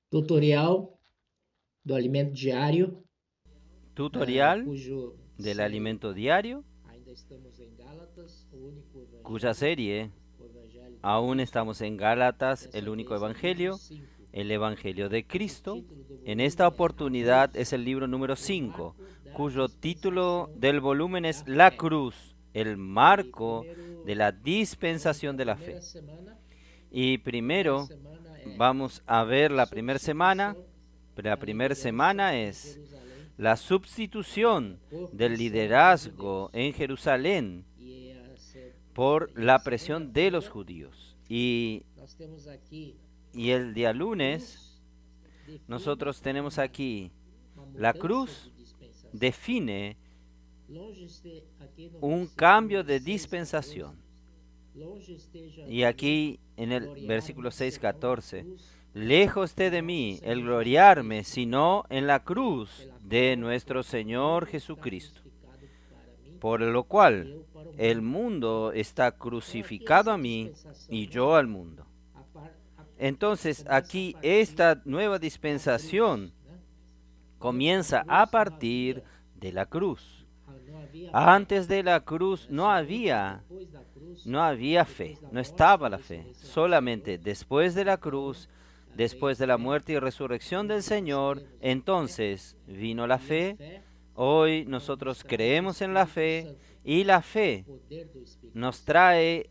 Tutorial do alimento diário, Tutorial cujo del série alimento diario, ainda estamos em Gálatas, o único evangelho, cuya serie o evangelho de aún Cristo. estamos en Gálatas, Dessa el único vez, o livro evangelio, 5. el Evangelio de O Cristo. título do En volume esta é oportunidad A es el libro número Cruz, o 5, marco da cuyo título dispensação del volumen es da La fé. Cruz, el E marco de primeiro la ponto, dispensación a de la primeira fe. semana, Y primeira primero semana é vamos a ver a la primera semana. substituição La da primera liderança semana em es Jerusalém, la o sustitución por del pressão dos liderazgo judeus. en Jerusalén por E a la presión de los segunda-feira, judíos. Y nós temos aqui el día a lunes cruz define nosotros tenemos aquí uma la mudança de cruz dispensação. define Longe aqui no un versículo cambio de 6, 14, dispensación. longe esteja Y de mim aquí en el gloriar-me versículo senão na 6:14, cruz lejos esté de nosso mí el Senhor gloriarme, Jesus Cristo, sino en la cruz pela de qual nuestro o Señor mundo está Jesucristo, crucificado para mim, por lo cual eu para o el mundo. mundo está Então aqui crucificado essa a mí dispensação y yo nova, al mundo. Entonces começa a aquí partir esta nueva da dispensación cruz, né? comienza Antes da a cruz não partir havia, de la cruz. não havia fé, Antes de la cruz no somente había, depois da cruz, no había depois fe, da no morte estaba e la fe. ressurreição do Solamente Senhor, después de la então cruz, veio después a de la fé, muerte y resurrección del nós Señor, recebemos a fé, entonces vino la e a fe. fé Hoy nós nosotros nos traz o creemos en la Espírito fe Santo, y la o fe poder do Espírito nos Santo. trae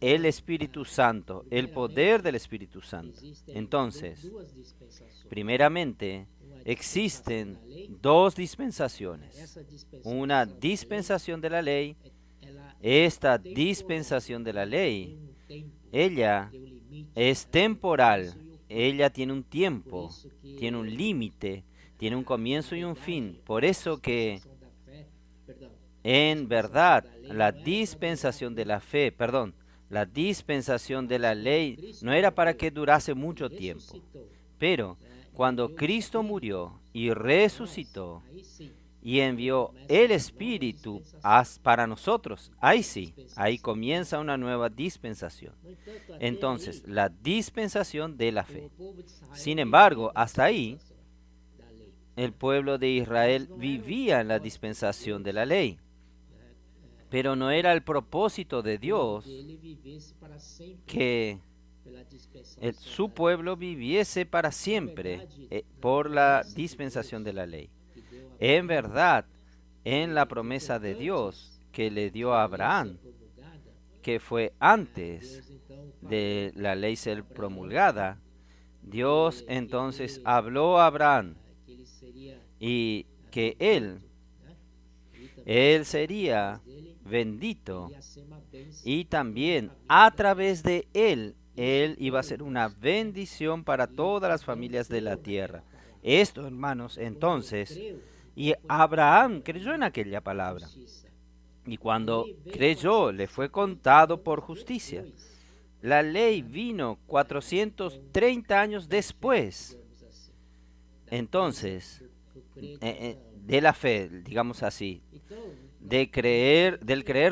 el Então, Espíritu Santo, el poder primeiramente, del Espíritu Santo. existem Entonces, duas dispensações. primeramente, Uma dispensação existen da lei, dos dispensaciones. essa dispensação Una da lei, dispensación de la ley. ela Esta temporal, dispensación de la ley, tem tempo, ella tem limite, es né? temporal. Isso e o fim. Ella tiene un Por tiempo, isso que tiene un límite, tiene un comienzo y un na fin. verdade, Por a eso que dispensação da fé, perdão, a en dispensação verdad da lei la não era para dispensación de durar la fe, perdón, la dispensación de la muito. ley Cristo no era para morreu que durase e mucho tiempo, ressuscitou, pero né? E cuando enviou o Cristo Espírito murió y para nós, resucitó aí sim, y envió começa el uma nova Espíritu dispensação. para nosotros, ahí Essa sí, ahí dispensação. comienza una nueva dispensación. No entanto, até Entonces, aí, la dispensación de la fe. o povo de Israel Sin vivia embargo, na hasta ahí, dispensação da lei. el pueblo de Israel vivía en la dispensación de la lei, pero no era el propósito de Dios Ele vivesse para sempre que pela dispensação su da pueblo viviese para siempre por la dispensación de la ley. que deu a En verdad, en la promesa de Dios que le dio a Abraham, promulgada, que fue antes Deus então de la ley ser promulgada, Dios entonces habló a Abraham que ele seria y que él né? E também sería dele bendito ia ser uma bênção y también para a través de él iba a ser una bendición para todas las familias de la tierra. Esto, hermanos, entonces, y Abraham creyó en aquella palabra. justiça. Y cuando creyó, le fue contado por justicia. Depois, La ley vino 430 años después. digamos assim, Entonces, do crer de Abraão. de la fe, digamos así, Então, del creer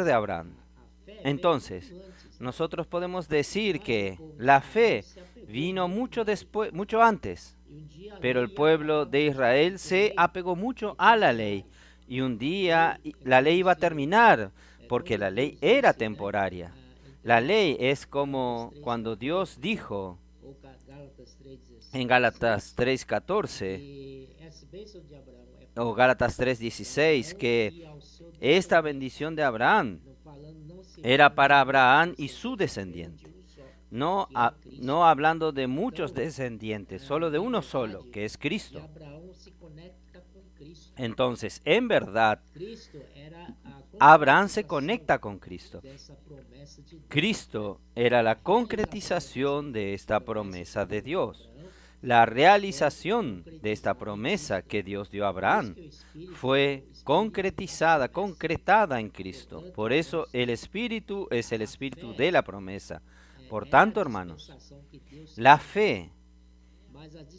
de Abraham. a fé Entonces, veio muito antes. nosotros podemos decir que la fe vino mucho después, mucho antes, E um dia a pero lei el pueblo de Israel se apegó mucho a la lei. Y un día la ley iba a terminar, porque la ley era temporaria. La ley es como cuando Dios dijo ou Gálatas 3,16, en Gálatas 3:14 que essa bênção de Abraão é o Gálatas 3:16 que e ao seu esta bendición de Abraham não falando, não se era para Abraham y su descendiente. de só. No hablando de muchos descendientes, solo de uno solo, que es E Cristo. Abraão se conecta com Cristo. Entonces, en verdad, Cristo era a Abraham se concretização conecta con Cristo. dessa promessa de Deus. Cristo era la concretización de esta promesa de Dios. Abraão, La realización de esta promesa que Dios dio a Abraham que o Espírito fue concretizada, concretada en Cristo. Por eso el Espíritu es el Espíritu de la promesa. Por tanto, hermanos, la fe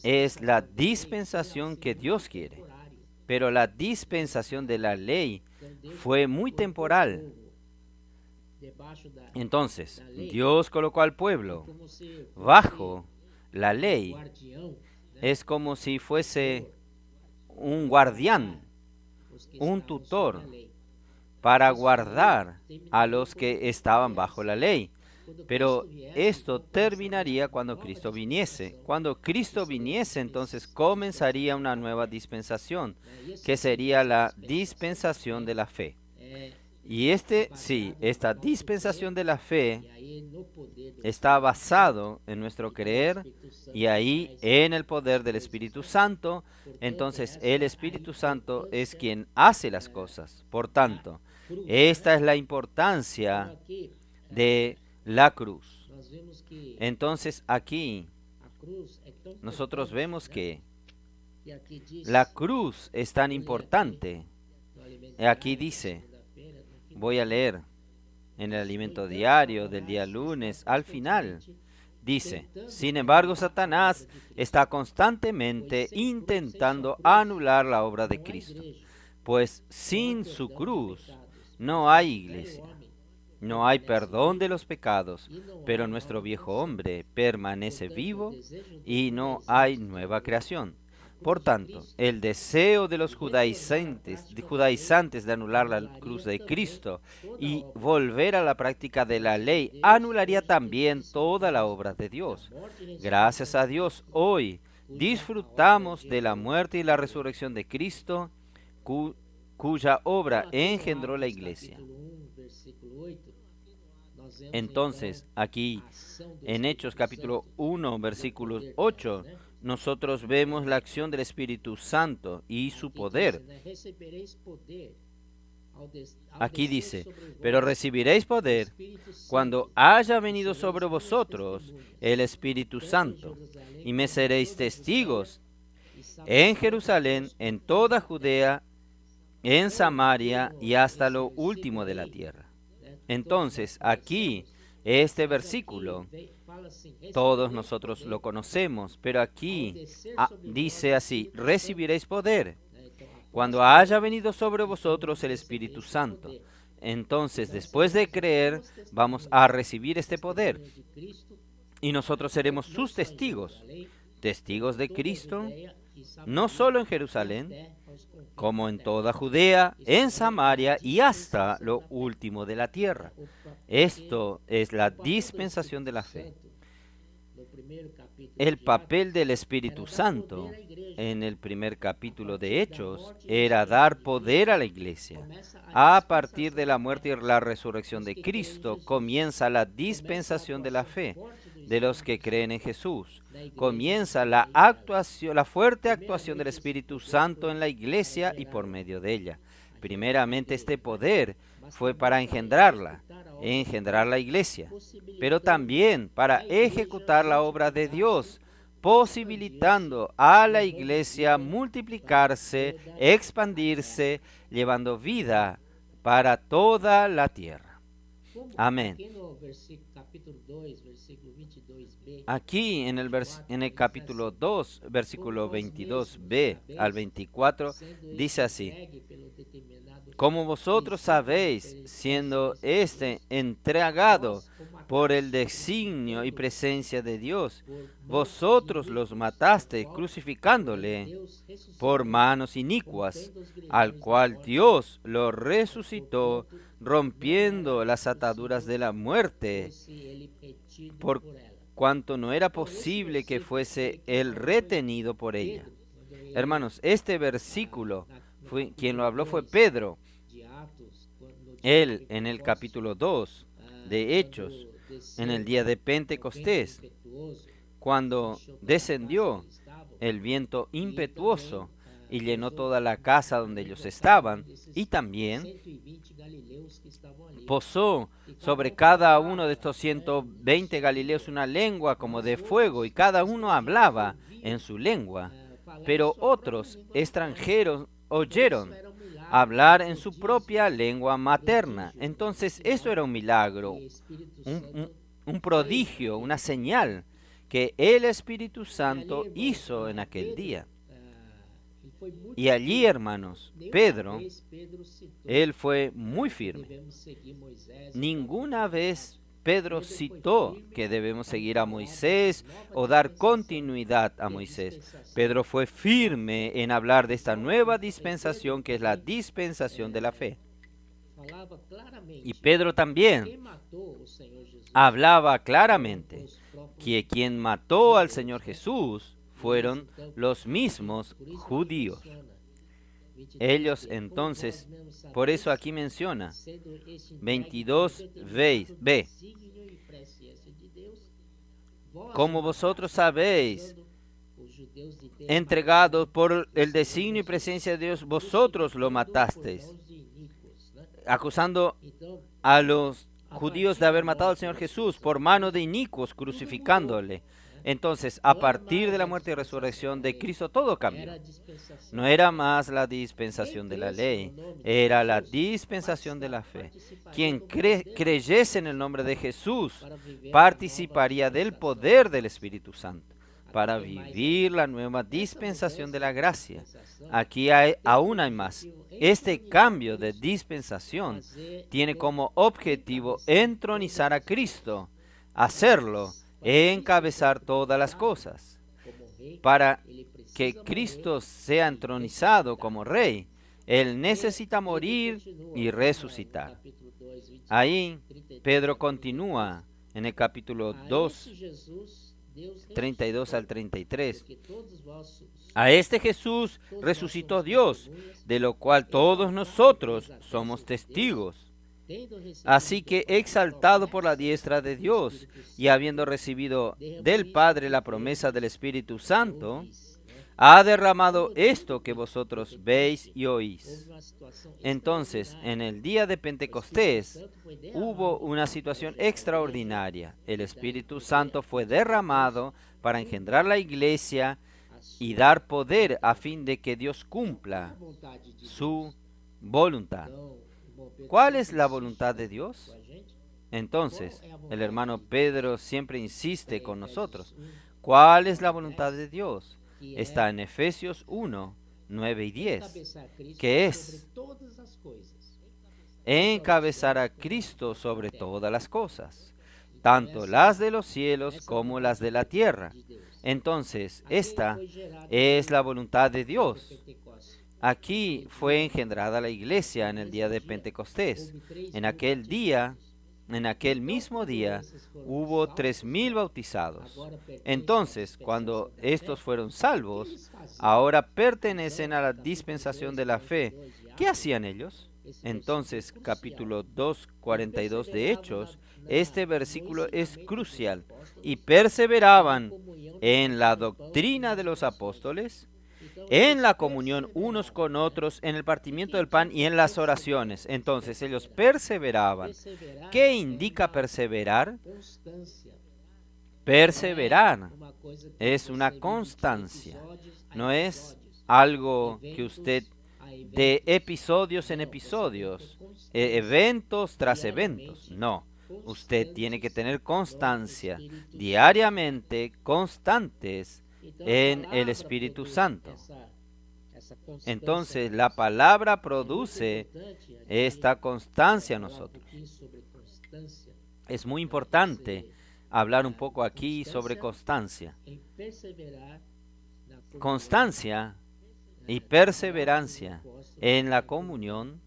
es la dispensación que Dios quiere, pero la dispensación de la ley fue muy temporal. Entonces, Dios colocó al pueblo bajo la ley. Es como si fuese un guardián, un tutor, para guardar a los que estaban bajo la ley. Pero esto terminaría cuando Cristo viniese. Cuando Cristo viniese, entonces comenzaría una nueva dispensación, que sería la dispensación de la fe. Y esta dispensación de la fe está basado en nuestro creer y ahí en el poder del Espíritu Santo. Entonces el Espíritu Santo es quien hace las cosas. Por tanto, esta es la importancia de la cruz. Entonces aquí nosotros vemos que la cruz es tan importante. Aquí dice, voy a leer en el alimento diario del día lunes, al final, dice, sin embargo, Satanás está constantemente intentando anular la obra de Cristo, pues sin su cruz no hay iglesia, no hay perdón de los pecados, pero nuestro viejo hombre permanece vivo y no hay nueva creación. Por tanto, el deseo de los judaizantes de anular la cruz de Cristo y volver a la práctica de la ley anularía también toda la obra de Dios. Gracias a Dios, hoy disfrutamos de la muerte y la resurrección de Cristo, cuya obra engendró la iglesia. Entonces, aquí en Hechos capítulo 1, versículo 8, nosotros vemos la acción del Espíritu Santo y su poder. Aquí dice, pero recibiréis poder cuando haya venido sobre vosotros el Espíritu Santo, y me seréis testigos en Jerusalén, en toda Judea, en Samaria y hasta lo último de la tierra. Entonces, aquí, este versículo, todos nosotros lo conocemos, pero aquí dice así, recibiréis poder cuando haya venido sobre vosotros el Espíritu Santo. Entonces, después de creer, vamos a recibir este poder y nosotros seremos sus testigos, testigos de Cristo, no solo en Jerusalén, como en toda Judea, en Samaria y hasta lo último de la tierra. Esto es la dispensación de la fe. El papel del Espíritu Santo en el primer capítulo de Hechos era dar poder a la iglesia. A partir de la muerte y la resurrección de Cristo comienza la dispensación de la fe de los que creen en Jesús. Comienza la fuerte actuación del Espíritu Santo en la iglesia y por medio de ella. Primeramente, este poder fue para engendrar la iglesia, pero también para ejecutar la obra de Dios, posibilitando a la iglesia multiplicarse, expandirse, llevando vida para toda la tierra. Amén. Aquí en el capítulo 2, versículo 22b al 24, dice así, como vosotros sabéis, siendo entregado por el designio y presencia de Dios, vosotros los mataste crucificándole por manos inicuas, al cual Dios lo resucitó, rompiendo las ataduras de la muerte, por cuanto no era posible que fuese él retenido por ella. Hermanos, este versículo, quien lo habló fue Pedro. Él, en el capítulo 2 de Hechos, en el día de Pentecostés, cuando descendió el viento impetuoso y llenó toda la casa donde ellos estaban, y también posó sobre cada uno de estos 120 galileos una lengua como de fuego, y cada uno hablaba en su lengua. Pero otros extranjeros oyeron hablar en su propia lengua materna. Entonces, eso era un milagro, un prodigio, una señal que el Espíritu Santo hizo en aquel día. Y allí, hermanos, Pedro, él fue muy firme. Ninguna vez Pedro citó que debemos seguir a Moisés o dar continuidad a Moisés. Pedro fue firme en hablar de esta nueva dispensación que es la dispensación de la fe. Y Pedro también hablaba claramente que quien mató al Señor Jesús fueron los mismos judíos. Ellos entonces, por eso aquí menciona 22b, como vosotros sabéis, entregado por el designio y presencia de Dios, vosotros lo matasteis, acusando a los judíos de haber matado al Señor Jesús por mano de inicuos, crucificándole. Entonces, a partir de la muerte y resurrección de Cristo, todo cambió. No era más la dispensación de la ley, era la dispensación de la fe. Quien creyese en el nombre de Jesús participaría del poder del Espíritu Santo para vivir la nueva dispensación de la gracia. Aquí aún hay más. Este cambio de dispensación tiene como objetivo entronizar a Cristo, hacerlo encabezar todas las cosas. Para que Cristo sea entronizado como Rey, Él necesita morir y resucitar. Ahí Pedro continúa en el capítulo 2, 32 al 33. A este Jesús resucitó Dios, de lo cual todos nosotros somos testigos. Así que, exaltado por la diestra de Dios y habiendo recibido del Padre la promesa del Espíritu Santo, ha derramado esto que vosotros veis y oís. Entonces, en el día de Pentecostés, hubo una situación extraordinaria. El Espíritu Santo fue derramado para engendrar la iglesia y dar poder a fin de que Dios cumpla su voluntad. ¿Cuál es la voluntad de Dios? Entonces, el hermano Pedro siempre insiste con nosotros. ¿Cuál es la voluntad de Dios? Está en Efesios 1, 9 y 10, que es encabezar a Cristo sobre todas las cosas, tanto las de los cielos como las de la tierra. Entonces, esta es la voluntad de Dios. Aquí fue engendrada la iglesia en el día de Pentecostés. En aquel día, en aquel mismo día, hubo 3,000 bautizados. Entonces, cuando estos fueron salvos, ahora pertenecen a la dispensación de la fe. ¿Qué hacían ellos? Entonces, capítulo 2, 42 de Hechos, este versículo es crucial. Y perseveraban en la doctrina de los apóstoles, en la comunión unos con otros, en el partimiento del pan y en las oraciones. Entonces ellos perseveraban. ¿Qué indica perseverar? Perseverar es una constancia. No es algo que usted de episodios en episodios, eventos tras eventos. No. Usted tiene que tener constancia, diariamente constantes en el Espíritu Santo. Entonces la palabra produce esta constancia en nosotros. Es muy importante hablar un poco aquí sobre constancia. Constancia y perseverancia en la comunión,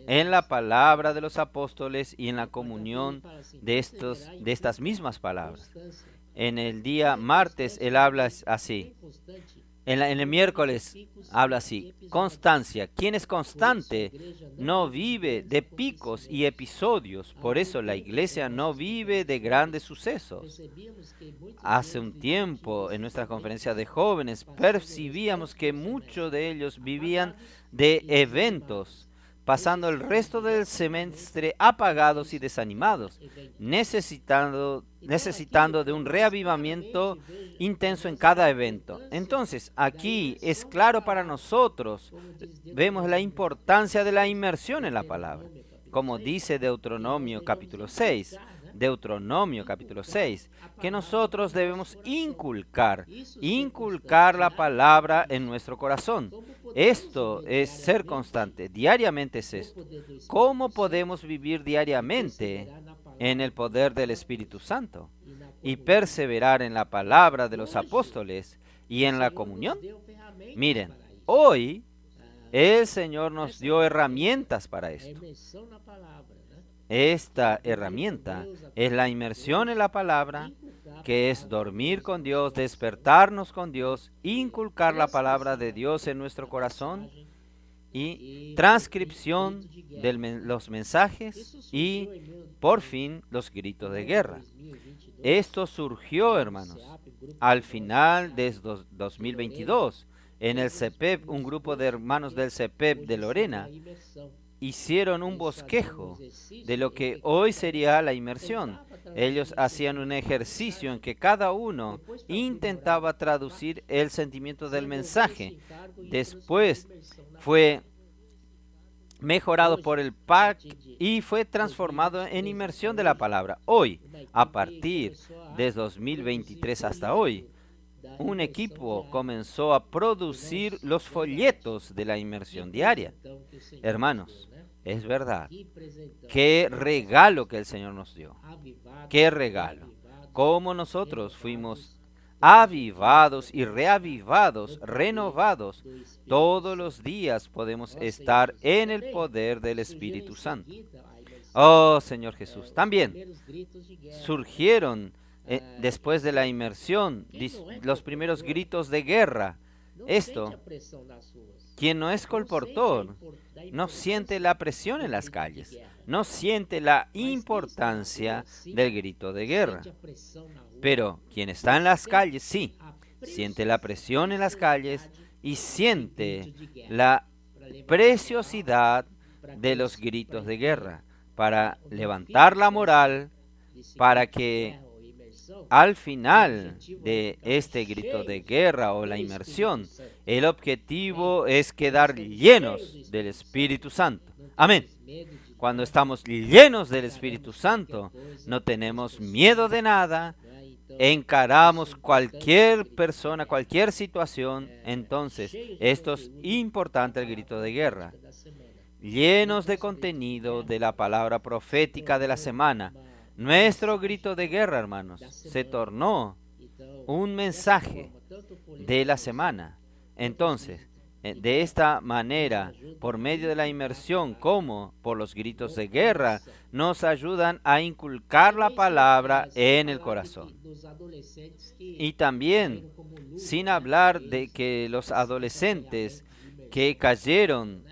en la palabra de los apóstoles y en la comunión de estas mismas palabras. En el día martes él habla así. En el miércoles habla así. Constancia. Quien es constante no vive de picos y episodios. Por eso la iglesia no vive de grandes sucesos. Hace un tiempo en nuestra conferencia de jóvenes percibíamos que muchos de ellos vivían de eventos, pasando el resto del semestre apagados y desanimados, necesitando de un reavivamiento intenso en cada evento. Entonces, aquí es claro para nosotros, vemos la importancia de la inmersión en la palabra. Como dice Deuteronomio capítulo 6, Deuteronomio capítulo 6, que nosotros debemos inculcar la palabra en nuestro corazón. Esto es ser constante, diariamente es esto. ¿Cómo podemos vivir diariamente en el poder del Espíritu Santo y perseverar en la palabra de los apóstoles y en la comunión? Miren, hoy el Señor nos dio herramientas para esto. Esta herramienta es la inmersión en la palabra, que es dormir con Dios, despertarnos con Dios, inculcar la palabra de Dios en nuestro corazón y transcripción de los mensajes y, por fin, los gritos de guerra. Esto surgió, hermanos, al final de 2022. En el CEPEP, un grupo de hermanos del CEPEP de Lorena hicieron un bosquejo de lo que hoy sería la inmersión. Ellos hacían un ejercicio en que cada uno intentaba traducir el sentimiento del mensaje. Después fue mejorado por el PAC y fue transformado en inmersión de la palabra. Hoy, a partir de 2023 hasta hoy, un equipo comenzó a producir los folletos de la inmersión diaria. Hermanos, es verdad. Qué regalo que el Señor nos dio. Qué regalo. Cómo nosotros fuimos avivados y reavivados, renovados. Todos los días podemos estar en el poder del Espíritu Santo. Oh, Señor Jesús. También surgieron después de la inmersión los primeros gritos de guerra. Esto, quien no es colportor, no siente la presión en las calles, no siente la importancia del grito de guerra. Pero quien está en las calles, sí, siente la presión en las calles y siente la preciosidad de los gritos de guerra para levantar la moral, para que al final de este grito de guerra o la inmersión, el objetivo es quedar llenos del Espíritu Santo. Amén. Cuando estamos llenos del Espíritu Santo, no tenemos miedo de nada, encaramos cualquier persona, cualquier situación. Entonces, esto es importante, el grito de guerra. Llenos de contenido de la palabra profética de la semana. Nuestro grito de guerra, hermanos, se tornó un mensaje de la semana. Entonces, de esta manera, por medio de la inmersión, como por los gritos de guerra, nos ayudan a inculcar la palabra en el corazón. Y también, sin hablar de que los adolescentes que cayeron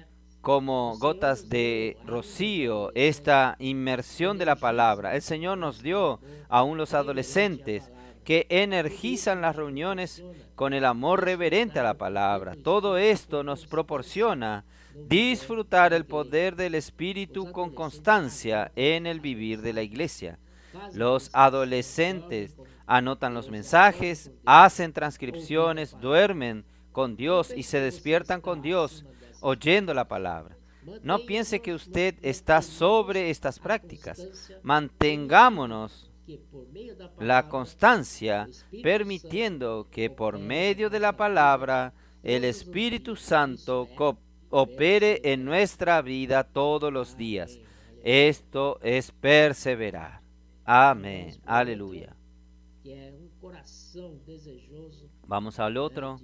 como gotas de rocío, esta inmersión de la palabra. El Señor nos dio aún los adolescentes que energizan las reuniones con el amor reverente a la palabra. Todo esto nos proporciona disfrutar el poder del Espíritu con constancia en el vivir de la iglesia. Los adolescentes anotan los mensajes, hacen transcripciones, duermen con Dios y se despiertan con Dios, oyendo la palabra. No piense que usted está sobre estas prácticas. Mantengámonos la constancia, permitiendo que por medio de la palabra el Espíritu Santo opere en nuestra vida todos los días. Esto es perseverar. Amén. Aleluya. Vamos al otro,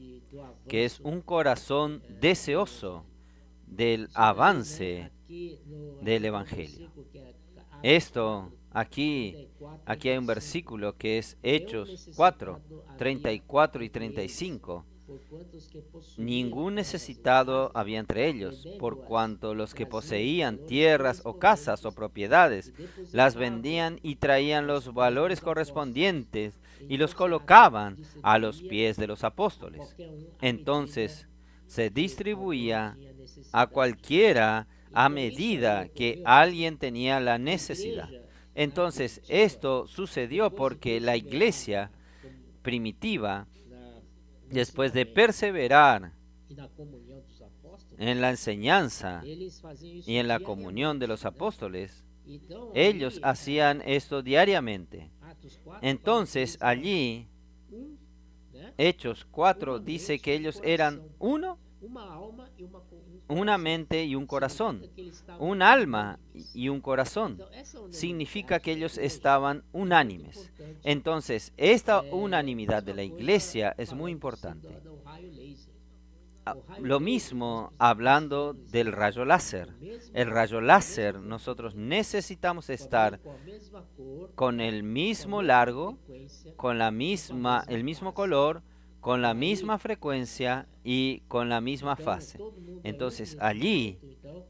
que es un corazón deseoso del avance del Evangelio. Esto, aquí hay un versículo que es Hechos 4, 34 y 35. Ningún necesitado había entre ellos, por cuanto los que poseían tierras o casas o propiedades las vendían y traían los valores correspondientes y los colocaban a los pies de los apóstoles. Entonces se distribuía a cualquiera a medida que alguien tenía la necesidad. Entonces esto sucedió porque la iglesia primitiva, después de perseverar en la enseñanza y en la comunión de los apóstoles, Então, Ellos ali, hacían esto diariamente. Atos 4 fala que Entonces eles eram allí, né? Hechos 4 Uma dice mente que e um ellos eran coração, uno, uma alma e una coração. mente y un corazón, Significa que eles estavam un alma unânimes. y un corazón. Então, essa Significa unanimidade que da ellos igreja estaban é muito unánimes. importante. Entonces, esta É, unanimidad de mesma la coisa iglesia es muy falando-se importante. do raio laser. O raio Lo laser, nós mismo precisamos hablando estar del rayo láser. no mesmo, El rayo na mesma láser, frequência, nosotros necesitamos com estar a mesma cor, con el com a mismo mesma largo, frequência con la e com a misma, mesma el mismo fase. color, con la Então, aí, misma frecuencia y con la misma então, fase. todo mundo é um Entonces nesse allí, momento. Então,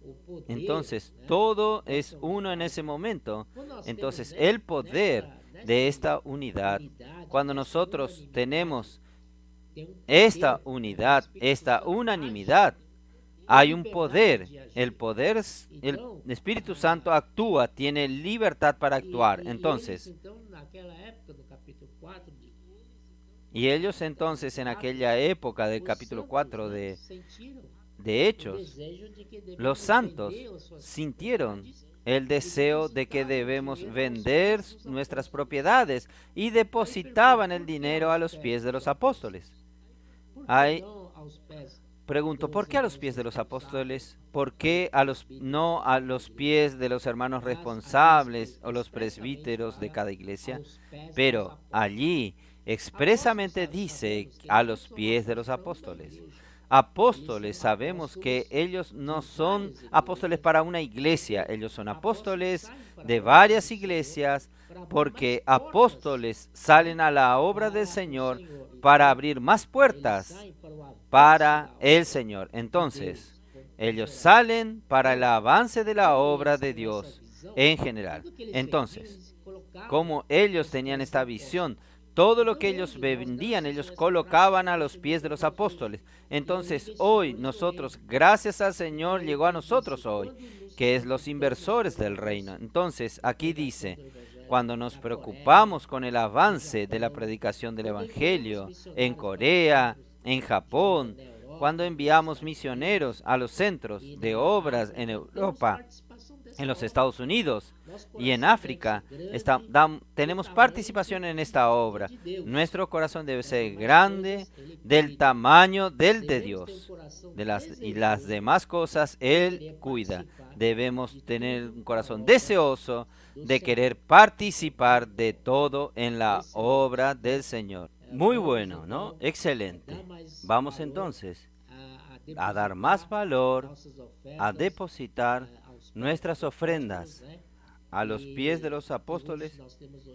o poder, entonces né, todo es dessa uno en unidade. ese momento. Quando nós temos Entonces el poder nessa de esta unidad, unidade, cuando nessa nosotros unanimidade, tenemos tem esta poder, o unidad, Espírito esta Santo unanimidad, age, hay tem un liberdade poder. de agir. El poder, el Então, Espíritu Santo actúa, tiene libertad para actuar. eles, Entonces, então, naquela época, no capítulo 4 y ellos entonces en aquella época del os capítulo santos, 4 né, sentiram de o Hechos, desejo de que devemos los santos vender as suas sintieron propriedades el e deseo de que depositar o debemos dinheiro aos vender pés dos nuestras apóstolos. propiedades y Aí depositaban pergunto, el por que dinero a aos los pés pies de dos los apóstoles? apóstoles. Por que Ahí não aos pés pregunto, dos ¿por qué a los irmãos pies de los responsáveis? apóstoles? ¿Por qué a los, no a los pies de los hermanos Mas aqui responsables o los expressamente presbíteros de fala cada iglesia? aos pés dos Pero apóstoles. allí Apóstolos, expresamente dice sabemos que a não los são pies de los apóstolos para uma apóstoles. igreja. Apóstoles, sabemos que ellos no de son várias apóstoles igrejas. para una iglesia, ellos son Apóstoles apóstoles saem para de a obra varias do Senhor, iglesias, para abrir porque mais portas apóstoles salen a la obra para del o Señor Senhor. para Então, abrir más eles puertas saem para o avanço para da el obra Señor. de Entonces, Deus, ellos geral. salen para el avance de la Como obra eles de tinham essa Dios visão, en general. tudo que eles Entonces, vendiam, eles colocavam como ellos aos tenían pés esta do apóstolo. visión, todo lo Então, que ellos hoje, nós vendían, graças a ellos essa colocaban a prática, los pies de los chegou até nós hoje. apóstoles. E é um Entonces, investimento hoy do nosotros, reino. gracias al Então, Señor, aí llegó a quem diz, nosotros hoy, quando nos que es los preocupamos inversores com o del reino. avanço Entonces, da aquí pregação dice, do Evangelho cuando nos na Coreia, preocupamos con el no avance de la Japão, predicación del quando enviamos Evangelio en missionários para Corea, centros en de Japón, obra na Europa, cuando nos enviamos Estados misioneros Unidos a los centros e de na obras en África, temos Europa, participação en dessa los obra. Estados Unidos Nosso y en coração África, deve ser grande tenemos do tamanho participación en esta obra. de Deus. Nuestro corazón debe Quanto ser mais grande coisas ele del cuida. tamaño del de Devemos ter um Dios. coração Y las desejoso demás cosas de Él querer cuida. participar Debemos de tener tudo un na corazón obra deseoso do de Senhor. querer participar de todo en la Esse é o obra del Señor. Muy Vamos bueno, ¿no? então Excelente. dar mais Vamos valor entonces a dar más depositar valor, nossas a ofertas depositar aos pés nuestras dos apóstolos, ofrendas né? a los pies de los Que hoje apóstoles, nós temos o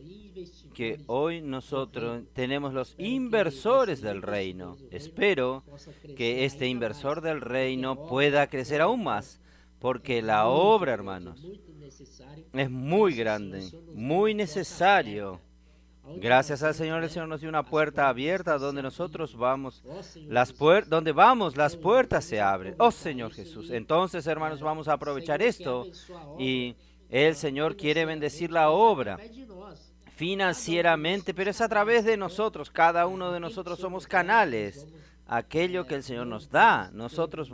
que investidores hoy do nosotros reino. tenemos los Espero que inversores esses del reino. investidores do reino Espero possa crescer que este ainda inversor mais, del porque a reino obra pueda da crecer aún obra más, porque é la muito obra, grande, hermanos, muito necessário. es muy Graças ao Senhor, grande, o Senhor nos deu muy uma porta necesario. aberta, aonde Gracias nós al vamos, Señor, el né? Señor nos dio una As puerta portas abierta estão se donde nosotros abrindo. vamos, Ó Senhor las Jesus. donde vamos, las Então, puertas vamos se abren. Oh aproveitar Señor isso Jesús. e Entonces, hermanos, vamos a aprovechar Senhor quer esto abençoar a obra y el Señor quiere bendecir la obra através de nós. financieramente, pero es a través de nosotros. Cada uno de nosotros somos canales. Aquello que el Señor nos da, nosotros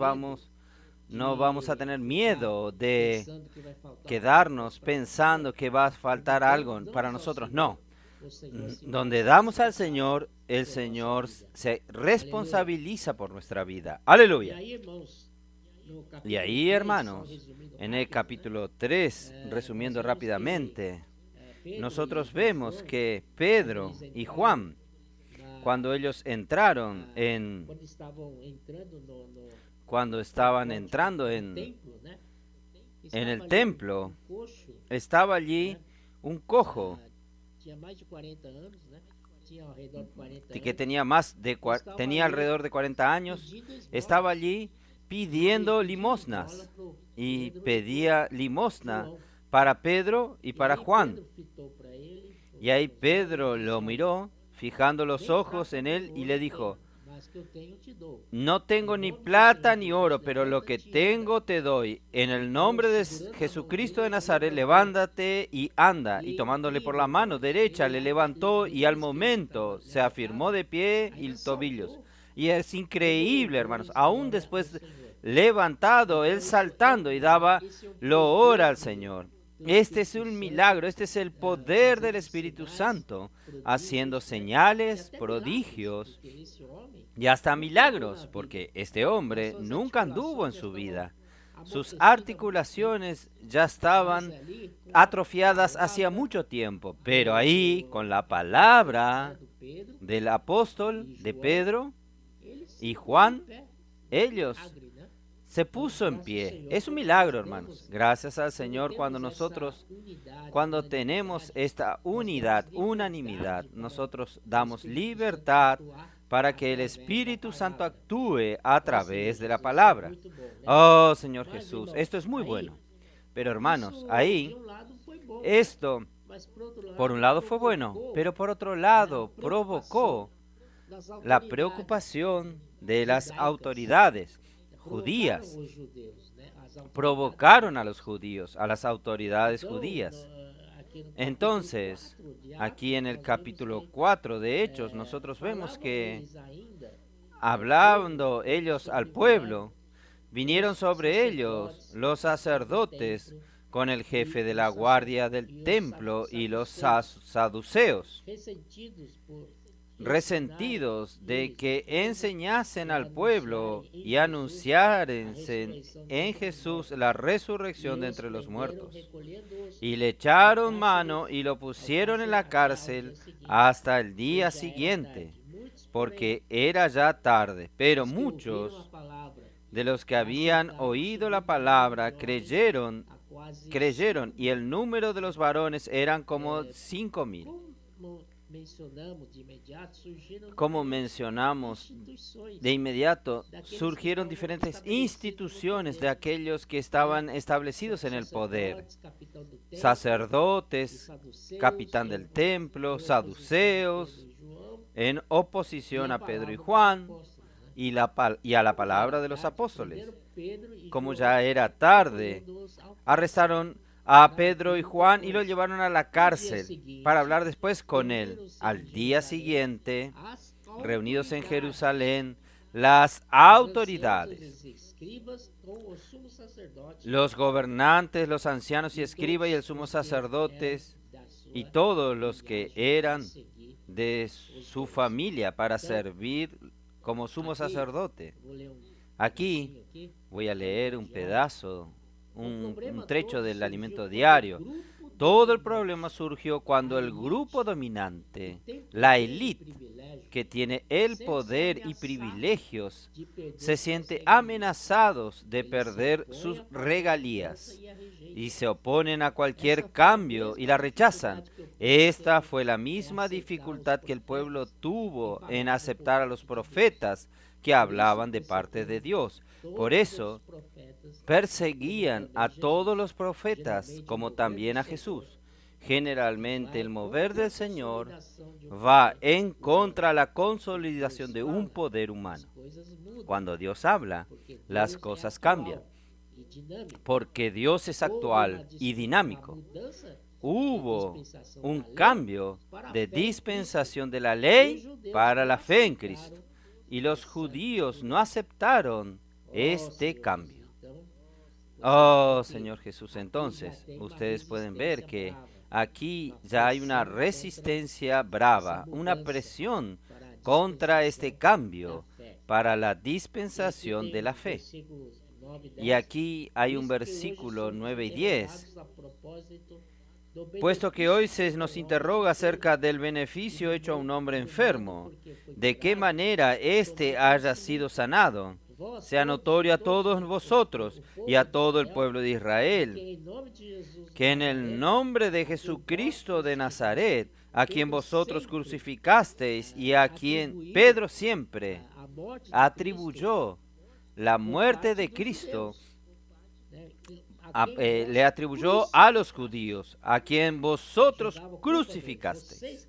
no vamos a tener miedo de Pensando que vai faltar quedarnos pensando que va a faltar algo para nosotros. No. o Senhor se Donde damos al Señor, el Señor se responsabiliza por nuestra vida. Aleluya. E aí, irmãos, no capítulo Y ahí, 3, hermanos, só resumindo en el rápido, capítulo 3, resumiendo nós vemos rápidamente, Pedro nosotros e vemos João, que Pedro y Juan, na- cuando ellos entraron quando estavam entrando cuando estaban no entrando templo, né? en el Estava ali templo, um coxo, estaba allí un cojo tinha mais de 40 anos, né? Tinha ao redor de 40 que anos. tenía alrededor de 40 años, pedindo esmola. estaba allí pidiendo Pedindo limosnas esmola pro y Pedro pedía e limosna João. para Pedro y para aí Juan. Pedro fitou pra ele, Y ahí olhou Pedro e lo disse, miró, fijando los "Vem cá, ojos en él, y le ouro dijo, tenho, mas que eu tenho te dou. no tengo ni plata ni oro, pero lo que tengo te doy. En el nombre de Jesucristo de Nazaret, levántate y anda. Y tomándole por la mano derecha, le levantó y al momento se afirmó de pie y tobillos. Y es increíble, hermanos, aún después levantado, él saltando y daba loor al Señor. Este es un milagro, este es el poder del Espíritu Santo, haciendo señales, prodigios y hasta milagros, porque este hombre nunca anduvo en su vida. Sus articulaciones ya estaban atrofiadas hacía mucho tiempo, pero ahí, con la palabra del apóstol de Pedro y Juan, ellos se puso en pie. Es un milagro, hermanos. Gracias al Señor cuando tenemos esta unidad, unanimidad, nosotros damos libertad para que el Espíritu Santo actúe a través de la palabra. Oh, Señor Jesús, esto es muy bueno. Pero hermanos, ahí, esto por un lado fue bueno, pero por otro lado provocó la preocupación de las autoridades judías. Provocaron a los judíos, a las autoridades judías. Entonces, aquí en el capítulo 4 de Hechos, nosotros vemos que hablando ellos al pueblo, vinieron sobre ellos los sacerdotes con el jefe de la guardia del templo y los saduceos, resentidos de que enseñasen al pueblo y anunciasen en Jesús la resurrección de entre los muertos. Y le echaron mano y lo pusieron en la cárcel hasta el día siguiente, porque era ya tarde. Pero muchos de los que habían oído la palabra creyeron, y el número de los varones eran como 5,000. Como mencionamos, de inmediato surgieron diferentes instituciones de aquellos que estaban establecidos en el poder. Sacerdotes, capitán del templo, saduceos, en oposición a Pedro y Juan y a la palabra de los apóstoles. Como ya era tarde, arrestaron a Pedro y Juan y lo llevaron a la cárcel para hablar después con él. Al día siguiente, reunidos en Jerusalén, las autoridades, los gobernantes, los ancianos y escribas y el sumo sacerdote y todos los que eran de su familia para servir como sumo sacerdote. Aquí voy a leer un pedazo, un trecho del alimento diario. Todo el problema surgió cuando el grupo dominante, la élite, que tiene el poder y privilegios, se siente amenazados de perder sus regalías y se oponen a cualquier cambio y la rechazan. Esta fue la misma dificultad que el pueblo tuvo en aceptar a los profetas que hablaban de parte de Dios. Por eso, perseguían a todos los profetas, como también a Jesús. Generalmente el mover del Señor va en contra de la consolidación de un poder humano. Cuando Dios habla, las cosas cambian, porque Dios es actual y dinámico. Hubo un cambio de dispensación de la ley para la fe en Cristo, y los judíos no aceptaron este cambio. Oh, Señor Jesús, entonces, ustedes pueden ver que aquí ya hay una resistencia brava, una presión contra este cambio para la dispensación de la fe. Y aquí hay un versículo 9 y 10. Puesto que hoy se nos interroga acerca del beneficio hecho a un hombre enfermo, de qué manera éste haya sido sanado, sea notorio a todos vosotros y a todo el pueblo de Israel, que en el nombre de Jesucristo de Nazaret, a quien vosotros crucificasteis y a quien Pedro siempre atribuyó la muerte de Cristo, le atribuyó a los judíos, a quien vosotros crucificasteis.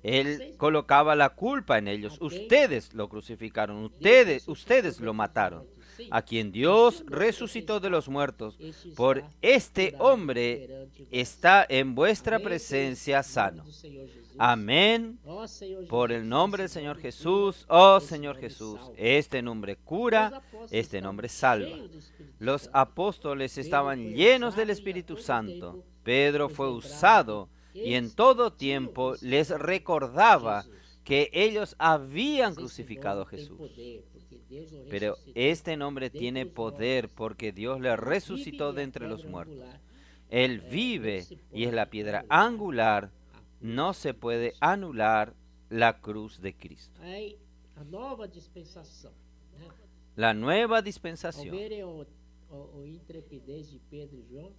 Él colocaba la culpa en ellos. Ustedes lo crucificaron, ustedes lo mataron. A quien Dios resucitó de los muertos, por este hombre está en vuestra presencia sano. Amén. Ó Senhor Por Jesus, el nombre del esse Señor nome Jesús, cura, oh esse Señor nome Jesús, salva. este nombre Os cura, apóstolos este estavam nombre salva. cheios do Espírito Los Santo. apóstoles Pedro estaban foi llenos del usado e a Espíritu todo Santo. tempo Pedro fue lembrava usado que y en eles todo tinham tiempo crucificado les recordaba Jesus. que ellos habían Mas esse crucificado a nome tem Jesús. poder, porque Deus o Pero ressuscitou este nombre dentre tiene os poder mortos. porque Dios le Ele resucitó vive de e a entre los pedra muertos. angular Él não vive se y es pode la piedra anular angular. a cruz No se de puede Cristo. anular la cruz de Cristo. Aí, a nova dispensação, né? La nueva Ao dispensación. verem o intrepidez de Pedro e João,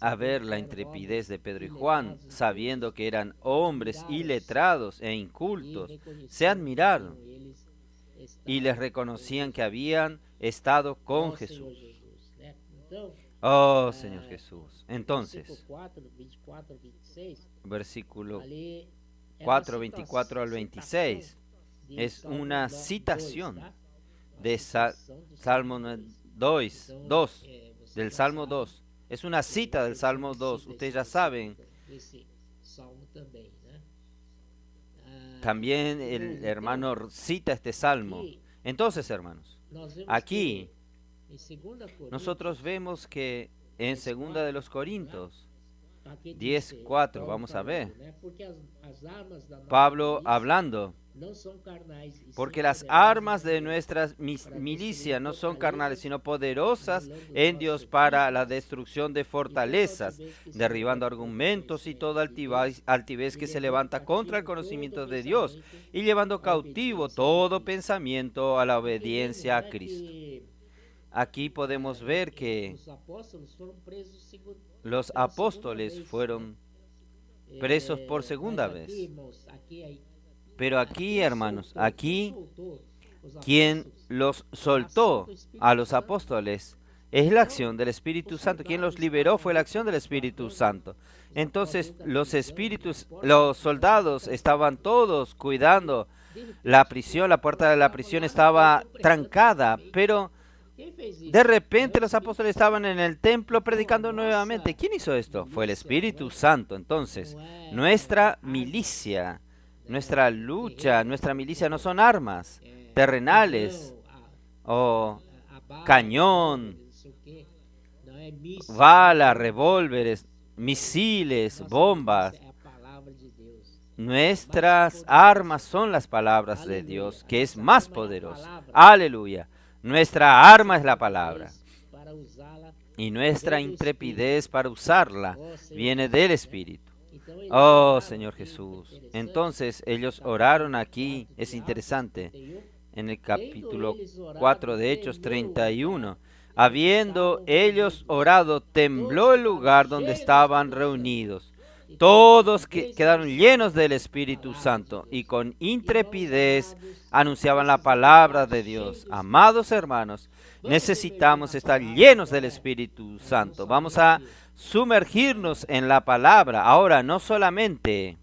A ver sabendo la que eram intrepidez de homens Pedro y Juan, iletrados e sabiendo incultos, que eran hombres admiraram-se iletrados e e incultos, se reconheceram que admiraron haviam eles y les estado reconocían com que habían estado con ó Senhor Jesús. Jesus, né? Então, Oh Señor Jesús. versículo Entonces, 4, 24, 26, versículo ali é 4, uma 24 al citação 26 de es Salmo una 2, citación tá? Uma de citação do Salmo 2, Então, 2, você del já Salmo sabe 2. Es una cita del Salmo 2. Ustedes ya saben. Esse salmo também, né? Ah, También de el novo, então, hermano cita este salmo. aqui Entonces, hermanos, nós vemos aquí que em 2 Coríntios, nosotros vemos que en segunda de los Corintios aqui 10, diz, 4, Paulo vamos a ver, falando, né? Porque as armas da nossa Pablo milícia hablando, não são carnais, e sim porque las poderosas armas em de Deus nuestra para milicia destruir no son carnales, fortalezas, sino poderosas anulando en Dios falsos para la ídolos destrucción de e toda fortalezas, altivez que se derribando levanta contra o argumentos y toda conhecimento de Deus, altivez e que se levando levanta contra el cativo todo conocimiento de Dios, pensamento y llevando à cautivo obediência de todo Cristo. pensamiento a la Aqui vemos, obediencia a né, Cristo. que Aquí podemos ver que os apóstolos foram presos los pela segunda apóstoles vez, né? fueron presos por segunda Mas aqui, vez. irmãos, Pero aquí, hermanos, aquí quien quien los soltó a los apóstoles es la acción del Espíritu Santo. Quien los liberó fue la acción del Espíritu Santo. Entonces los soldados estaban todos cuidando la prisión, la puerta de la prisión estaba trancada, pero de repente los apóstoles estaban en el templo predicando nuevamente. ¿Quién hizo esto? Fue el Espíritu Santo. Entonces, nuestra milicia, nuestra lucha, nuestra milicia no son armas terrenales o cañón, balas, revólveres, misiles, bombas. Nuestras armas son las palabras de Dios, que es más poderosa. Aleluya. Nuestra arma es la palabra. Y nuestra intrepidez para usarla viene del Espíritu. Oh Señor Jesús. Entonces ellos oraron aquí. Es interesante. En el capítulo 4 de Hechos 31. Habiendo ellos orado, tembló el lugar donde estaban reunidos. Todos quedaron llenos del Espíritu Santo y con intrepidez anunciaban la palabra de Dios. Amados hermanos, necesitamos estar llenos del Espíritu Santo. Vamos a sumergirnos en la palabra. Ahora, no solamente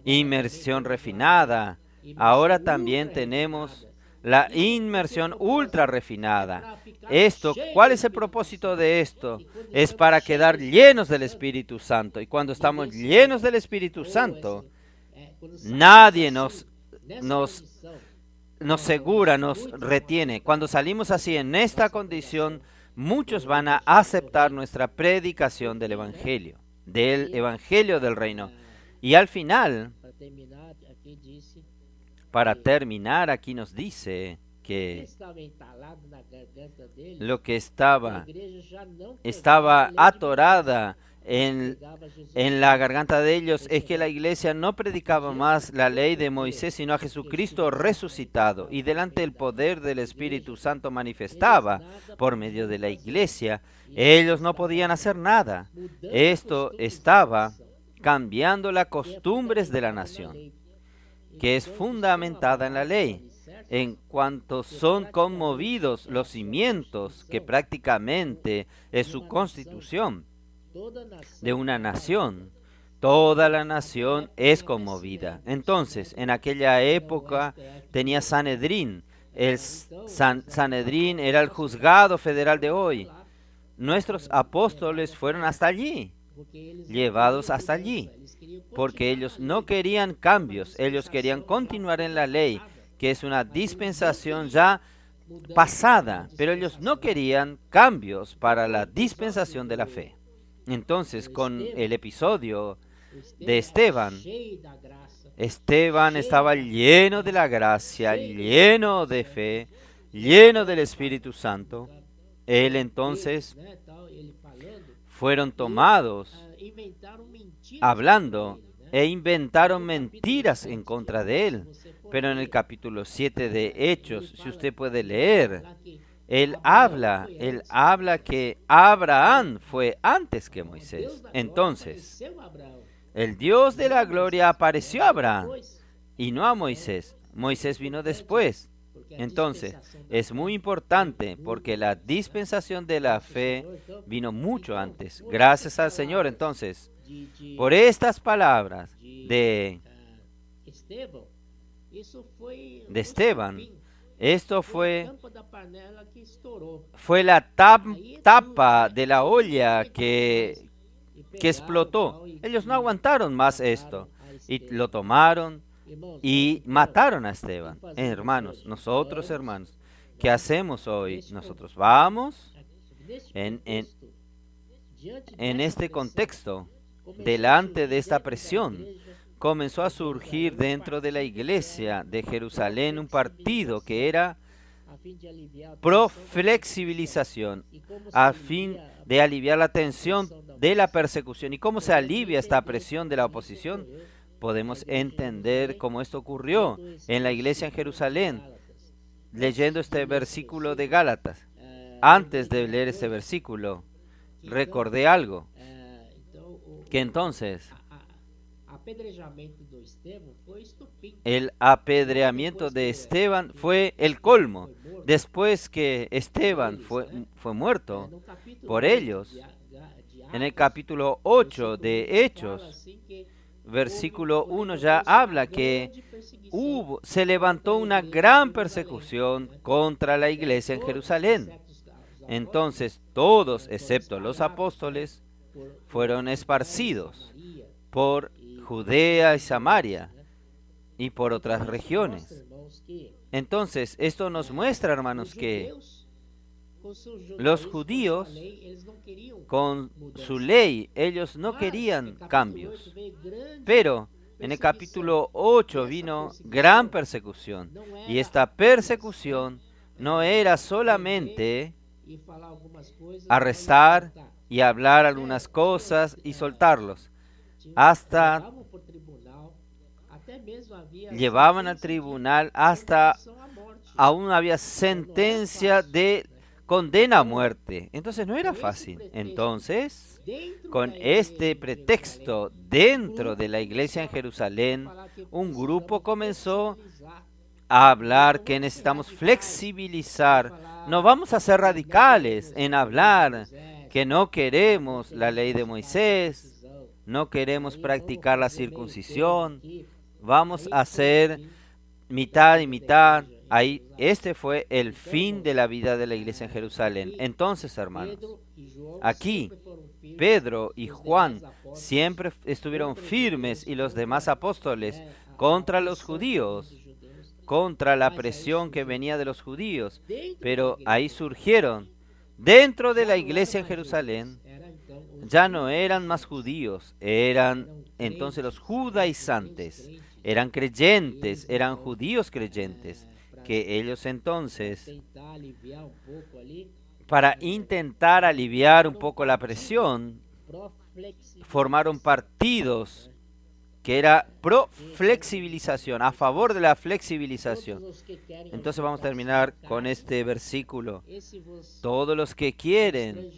inmersión refinada, ahora también tenemos la inmersión ultra refinada. ¿Cuál es el propósito de esto? Es para quedar llenos del Espíritu Santo. Y cuando estamos llenos del Espíritu Santo, nadie nos segura, nos retiene. Cuando salimos así en esta condición, muchos van a aceptar nuestra predicación del Evangelio del Reino. Y al final, para terminar, aquí nos dice que lo que estaba atorada en la garganta de ellos es que la iglesia no predicaba más la ley de Moisés, sino a Jesucristo resucitado, y delante el poder del Espíritu Santo manifestaba por medio de la iglesia. Ellos no podían hacer nada. Esto estaba cambiando las costumbres de la nación, que es fundamentada en la ley, en cuanto son conmovidos los cimientos, que prácticamente es su constitución de una nación. Toda la nación es conmovida. Entonces, en aquella época tenía Sanedrín. El Sanedrín era el juzgado federal de hoy. Nuestros apóstoles fueron hasta allí llevados hasta allí, porque ellos no querían cambios, ellos querían continuar en la ley, que es una dispensación ya pasada, pero ellos no querían cambios para la dispensación de la fe. Entonces, con el episodio de Esteban, Esteban estaba lleno de la gracia, lleno de fe, lleno del Espíritu Santo. Él entonces fueron tomados hablando e inventaron mentiras en contra de él. Pero en el capítulo 7 de Hechos, si usted puede leer, él habla que Abraham fue antes que Moisés. Entonces, el Dios de la gloria apareció a Abraham y no a Moisés. Moisés vino después. Entonces, es muy importante porque la dispensación de la fe vino mucho antes. Gracias al Señor, entonces, por estas palabras de Esteban, esto fue la tapa de la olla que explotó. Ellos no aguantaron más esto y lo tomaron y mataron a Esteban. Hermanos, nosotros hermanos, ¿qué hacemos hoy? Nosotros vamos en este contexto, delante de esta presión, comenzó a surgir dentro de la iglesia de Jerusalén un partido que era pro flexibilización, a fin de aliviar la tensión de la persecución. ¿Y cómo se alivia esta presión de la oposición? Podemos entender cómo esto ocurrió en la iglesia en Jerusalén, leyendo este versículo de Gálatas. Antes de leer ese versículo, recordé algo, que entonces el apedreamiento de Esteban fue el colmo. Después que Esteban fue muerto por ellos, en el capítulo 8 de Hechos, versículo 1 ya habla que se levantó una gran persecución contra la iglesia en Jerusalén. Entonces todos, excepto los apóstoles, fueron esparcidos por Judea y Samaria y por otras regiones. Entonces, esto nos muestra, hermanos, que los judíos, con su ley, ellos no querían cambios. Pero en el capítulo 8 vino gran persecución. Y esta persecución no era solamente arrestar y hablar algunas cosas y soltarlos. Hasta llevaban al tribunal, hasta aún había sentencia de condena a muerte. Entonces no era fácil. Entonces, con este pretexto dentro de la iglesia en Jerusalén, un grupo comenzó a hablar que necesitamos flexibilizar. No vamos a ser radicales en hablar que no queremos la ley de Moisés, no queremos practicar la circuncisión, vamos a hacer mitad y mitad. Ahí, este fue el fin de la vida de la iglesia en Jerusalén. Entonces, hermanos, aquí Pedro y Juan siempre estuvieron firmes y los demás apóstoles contra los judíos, contra la presión que venía de los judíos, pero ahí surgieron dentro de la iglesia en Jerusalén. Ya no eran más judíos, eran entonces los judaizantes, eran creyentes, eran judíos creyentes, que ellos entonces, para intentar aliviar un poco la presión, formaron partidos que era pro flexibilización, a favor de la flexibilización. Entonces vamos a terminar con este versículo. Todos los que quieren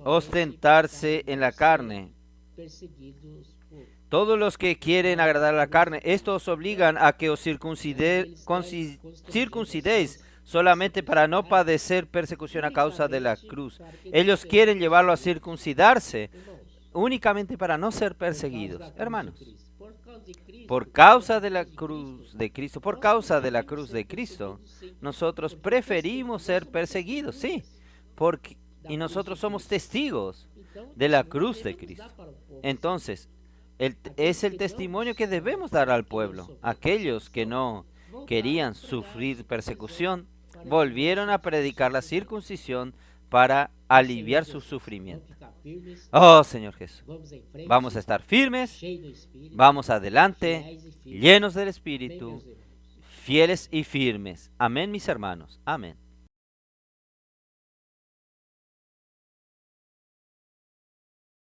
ostentarse en la carne, todos los que quieren agradar a la carne, estos obligan a que os circuncidéis solamente para no padecer persecución a causa de la cruz. Ellos quieren llevarlo a circuncidarse únicamente para no ser perseguidos. Hermanos, por causa de la cruz de Cristo, por causa de la cruz de Cristo, nosotros preferimos ser perseguidos, sí, y nosotros somos testigos de la cruz de Cristo. Entonces, es el testimonio que debemos dar al pueblo. Aquellos que no querían sufrir persecución, volvieron a predicar la circuncisión para aliviar su sufrimiento. Oh, Señor Jesús, vamos a estar firmes, vamos adelante, llenos del Espíritu, fieles y firmes. Amén, mis hermanos. Amén.